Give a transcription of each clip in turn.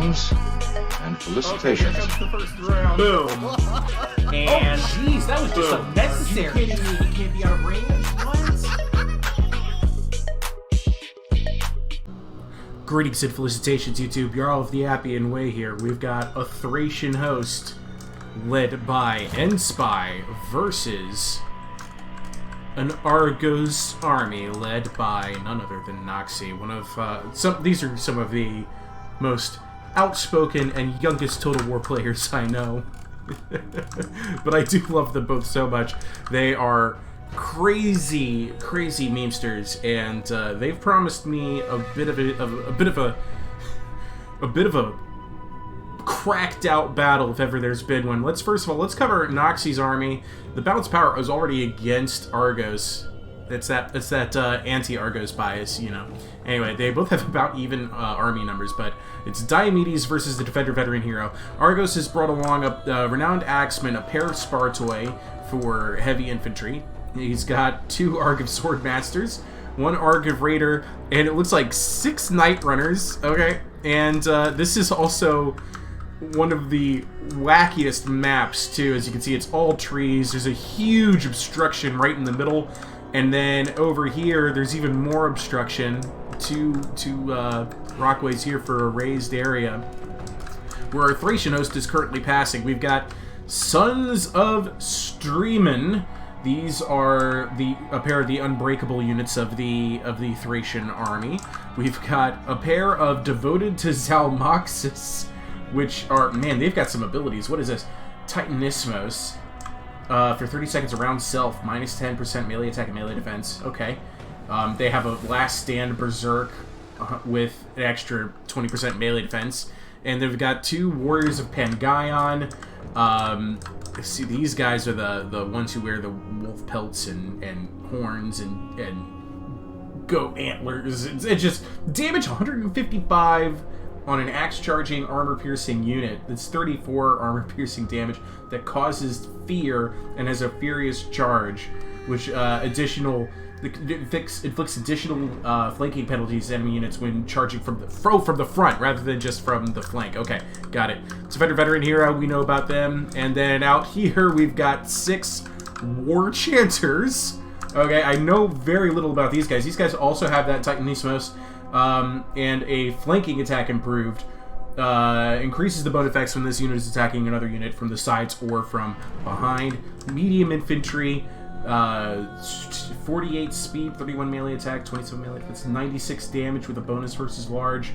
Congratulations and felicitations. Okay, here comes the first round. Boom. And Jeez, that was just boom. unnecessary. You kidding me? You can't be out of range? What? Greetings and felicitations, YouTube. Jarl of the Appian Way here. We've got a Thracian host led by Enspy versus an Argos army led by none other than Noxy. These are some of the most outspoken and youngest Total War players I know. But I do love them both so much. They are crazy memesters, and they've promised me a bit of a cracked out battle if ever there's been one. Let's cover Noxy's army. The balance power is already against Argos. It's that anti-Argos bias, you know. Anyway, they both have about even army numbers, but it's Diomedes versus the Defender Veteran Hero. Argos has brought along a Renowned Axeman, a pair of Spartoi for heavy infantry. He's got 2 Argive Swordmasters, 1 Argive Raider, and it looks like 6 Night Runners, okay? And this is also one of the wackiest maps, too. As you can see, it's all trees. There's a huge obstruction right in the middle. And then over here, there's even more obstruction. Two rockways here for a raised area where our Thracian host is currently passing. We've got Sons of Streamin. These are a pair of the unbreakable units of the Thracian army. We've got a pair of Devoted to Zalmoxis, which are, man, they've got some abilities. What is this? Titanismos. For 30 seconds around self, minus 10% melee attack and melee defense. Okay. They have a Last Stand Berserk with an extra 20% melee defense. And they've got 2 Warriors of Pangaeon. See, these guys are the ones who wear the wolf pelts and horns and goat antlers. It's just damage 155 on an axe-charging, armor-piercing unit. That's 34 armor-piercing damage that causes fear and has a furious charge, which inflicts additional flanking penalties to enemy units when charging from the front rather than just from the flank. Okay, got it. Defender Veteran Hero, we know about them. And then out here we've got 6 War Chanters. Okay, I know very little about these guys. These guys also have that Titanismos. And a flanking attack improved. Increases the bone effects when this unit is attacking another unit from the sides or from behind. Medium infantry, 48 speed, 31 melee attack, 27 melee defense, 96 damage with a bonus versus large.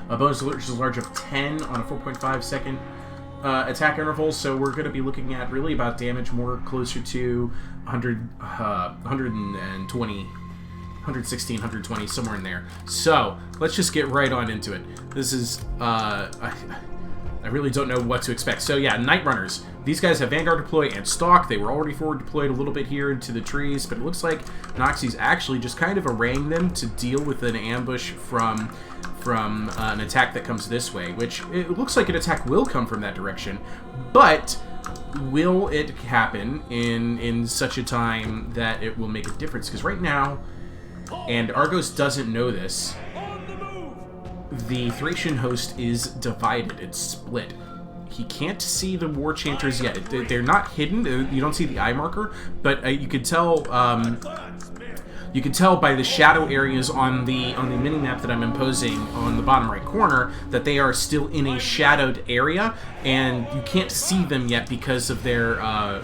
A bonus versus large of 10 on a 4.5 second attack interval, so we're going to be looking at really about damage more closer to 120. 116, 120, somewhere in there. So, let's just get right on into it. This is, I really don't know what to expect. So yeah, Night Runners. These guys have Vanguard deploy and Stalk. They were already forward deployed a little bit here into the trees, but it looks like Noxy's actually just kind of arraying them to deal with an ambush from an attack that comes this way, which it looks like an attack will come from that direction, but will it happen in such a time that it will make a difference? Because right now, and Argos doesn't know this, the Thracian host is divided. It's split. He can't see the War Chanters yet. They're not hidden. You don't see the eye marker, but you could tell. You can tell by the shadow areas on the mini-map that I'm imposing on the bottom right corner that they are still in a shadowed area, and you can't see them yet because of their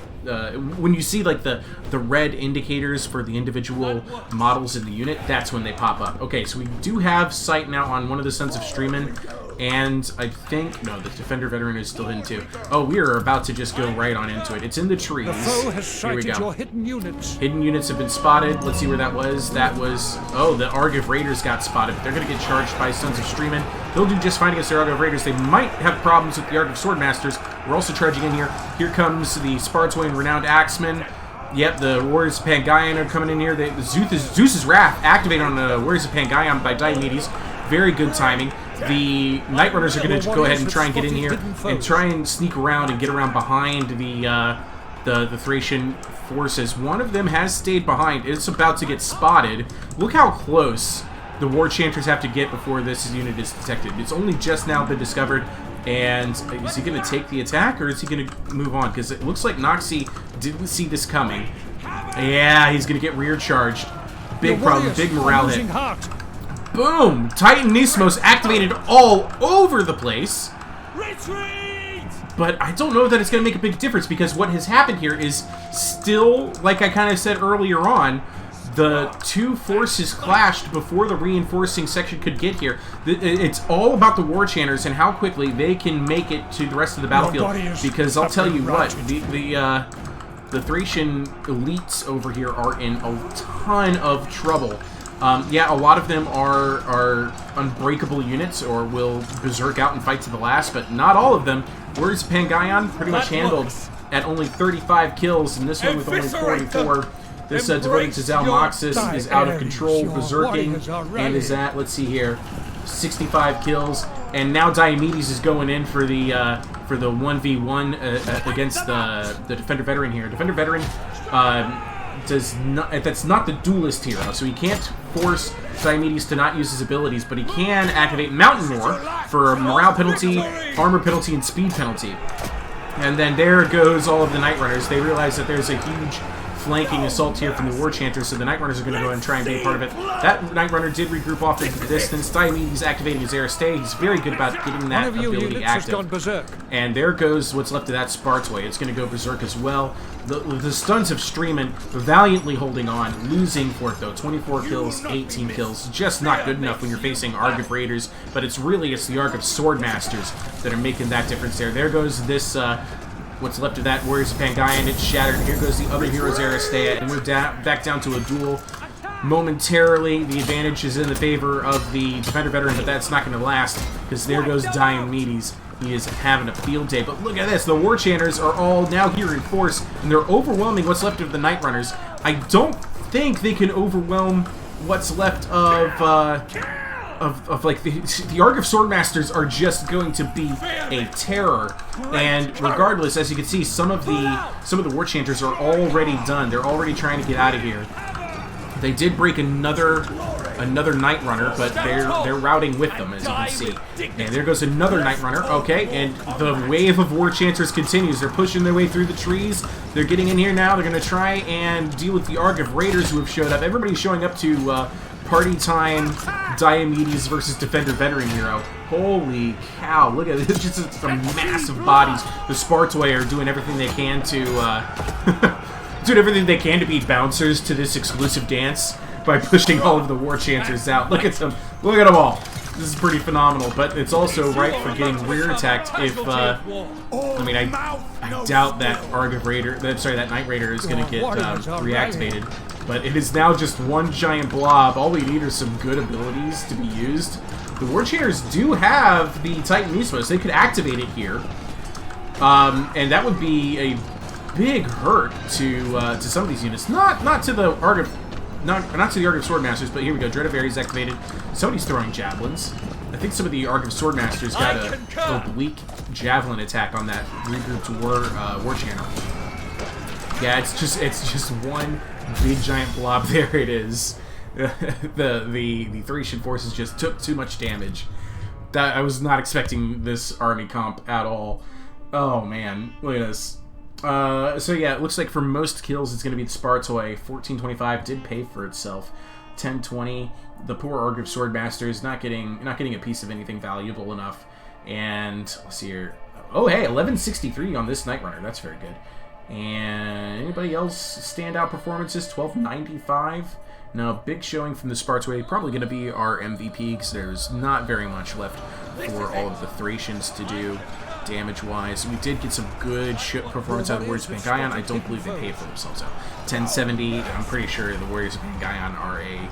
when you see like the red indicators for the individual models in the unit, that's when they pop up. Okay, so we do have sight now on one of the Sons of Streamin, and I think no, the Defender Veteran is still in too. Oh, we are about to just go right on into it. It's in the trees. The foe has sighted Here we go. your hidden units. Hidden units have been spotted. Let's see where that was. That was... Oh, the Argive Raiders got spotted, but they're going to get charged by Sons of Streamin. They'll do just fine against the Argive Raiders. They might have problems with the Argive Swordmasters. We're also charging in here. Here comes the Spartoi and Renowned Axeman. Yep, the Warriors of Pangaeon are coming in here. Zeus's Wrath activated on the Warriors of Pangaeon by Diomedes. Very good timing. The Night Runners are going to go ahead and try and get in here and try and sneak around and get around behind the Thracian forces. One of them has stayed behind. It's about to get spotted. Look how close the War Chanters have to get before this unit is detected. It's only just now been discovered, and is he going to take the attack, or is he going to move on? Because it looks like Noxie didn't see this coming. Yeah, he's going to get rear charged. Big problem, big morale hit. Boom! Titan Nismos activated all over the place. But I don't know that it's going to make a big difference, because what has happened here is still, like I kind of said earlier on, the two forces clashed before the reinforcing section could get here. It's all about the War Chanters and how quickly they can make it to the rest of the battlefield. Because I'll tell you what, the Thracian elites over here are in a ton of trouble. Yeah, a lot of them are unbreakable units or will berserk out and fight to the last, but not all of them. Where's Pangaeon? Pretty much handled at only 35 kills, and this one with only 44. This devoted to Zalmoxis is out of control, berserking, and is at, let's see here, 65 kills. And now Diomedes is going in for the 1v1 against the Defender Veteran here. Defender Veteran that's not the duelist hero, so he can't force Diomedes to not use his abilities, but he can activate Mountain Roar for a morale penalty, armor penalty, and speed penalty. And then there goes all of the Night Runners. They realize that there's a huge flanking assault here from the War Chanters, so the Night Runners are going to go and try and be a part of it. That Night Runner did regroup off into the distance. Diomedes activating his Aristei. He's very good about getting that ability active. And there goes what's left of that Spartoi. It's going to go berserk as well. The stuns of Streamin valiantly holding on, losing for it though. 24 kills, 18 kills. Just not good enough when you're facing Argive Raiders, but it's the Argive Swordmasters that are making that difference there. There goes this... what's left of that Warriors of Pangaeon, it's shattered. Here goes the other hero's Aristea, and we're back down to a duel. Momentarily, the advantage is in the favor of the Defender Veteran, but that's not going to last, because there goes Diomedes. He is having a field day. But look at this, the War Chanters are all now here in force, and they're overwhelming what's left of the Night Runners. I don't think they can overwhelm what's left of like the Argive Swordmasters are just going to be a terror. And regardless, as you can see, some of the War Chanters are already done. They're already trying to get out of here. They did break another Night Runner, but they're routing with them, as you can see. And there goes another Night Runner. Okay, and the wave of War Chanters continues. They're pushing their way through the trees. They're getting in here now. They're going to try and deal with the Argive Raiders who have showed up. Everybody's showing up to party time Diomedes versus Defender Veteran hero. Holy cow, look at this, just some massive bodies. The Spartoi are doing everything they can to beat bouncers to this exclusive dance by pushing all of the War Chanters out. Look at them all. This is pretty phenomenal, but it's also ripe for getting rear attacked if, I mean, I doubt that that Night Raider is going to get reactivated. But it is now just one giant blob. All we need are some good abilities to be used. The War Chanters do have the Titan Nismos. They could activate it here. And that would be a big hurt to some of these units. Not to the Argive Swordmasters, but here we go. Dread of Ares activated. Somebody's throwing javelins. I think some of the Argive Swordmasters got a oblique javelin attack on that regrouped War Chanter. Yeah, it's just one big giant blob. There it is. The Thracian forces just took too much damage. I was not expecting this army comp at all. Oh man, look at this. So yeah, it looks like for most kills it's going to be the Spartoi. 1425 did pay for itself. 1020. The poor Argive Swordmasters not getting a piece of anything valuable enough. And let's see here. Oh hey, 1163 on this Night Runner. That's very good. And anybody else standout performances? 1295. Now, big showing from the Spartoi. Probably going to be our MVP because there's not very much left for all of the Thracians to do damage-wise. We did get some good performance out of the Warriors of Pangaeon. I don't believe they paid for themselves out. 1070. I'm pretty sure the Warriors of Pangaeon are a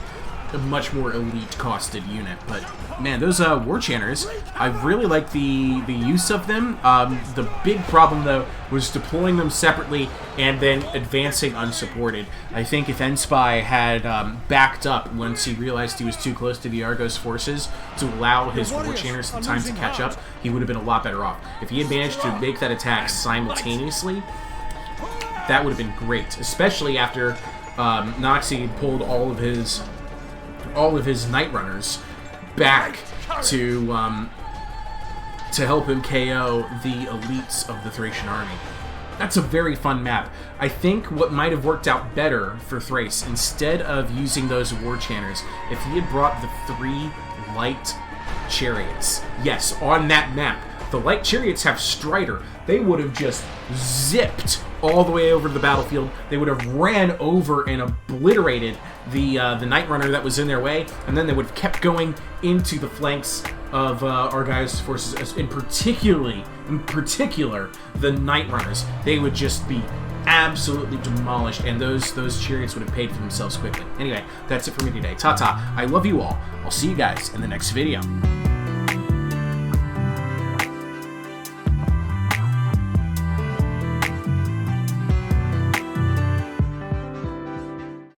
much more elite-costed unit, but man, those War Chanters, I really like the use of them. The big problem, though, was deploying them separately and then advancing unsupported. I think if Enspy had backed up once he realized he was too close to the Argos forces to allow his War Chanters the time to catch up, he would have been a lot better off. If he had managed to make that attack simultaneously, that would have been great, especially after Noxie pulled all of his all of his Night Runners back to help him KO the elites of the Thracian army. That's a very fun map. I think what might have worked out better for Thrace, instead of using those war chanters, if he had brought the 3 light chariots. Yes, on that map. The light chariots have Strider. They would have just zipped all the way over to the battlefield. They would have ran over and obliterated the Night Runner that was in their way, and then they would have kept going into the flanks of our guys' forces, in particular, the Night Runners. They would just be absolutely demolished, and those chariots would have paid for themselves quickly. Anyway, that's it for me today. Ta-ta. I love you all. I'll see you guys in the next video.